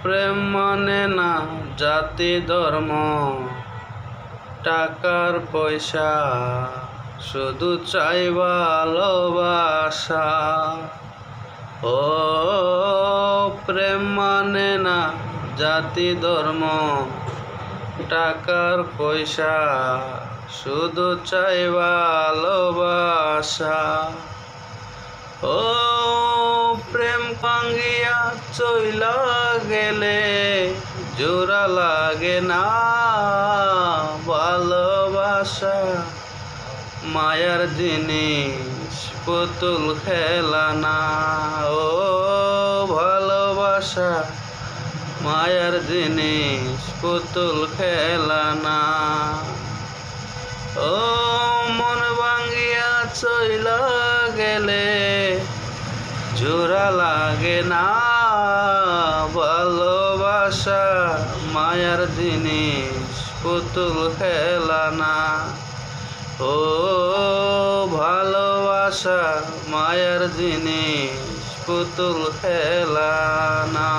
প্রেম মানে না জাতি ধর্ম টাকার পয়সা, শুধু চাই ভালোবাসা। ও প্রেম মানে না জাতি ধর্ম টাকার পয়সা, শুধু চাই ভালোবাসা। ও প্রেম ভাঙ্গিয়া চইলা গেলে জোড়া লাগে না ভালোবাসা। মায়ার জিনিস পুতুল খেলা না। ও ভালোবাসা মায়ার জিনিস পুতুল খেলা না। ও মন ভাঙ্গিয়া চইলা গেলে জোড়া লাগে না ভালোবাসা। মায়ার জিনিস পুতুল খেলা না। ও ভালোবাসা মায়ার জিনিস পুতুল খেলা না।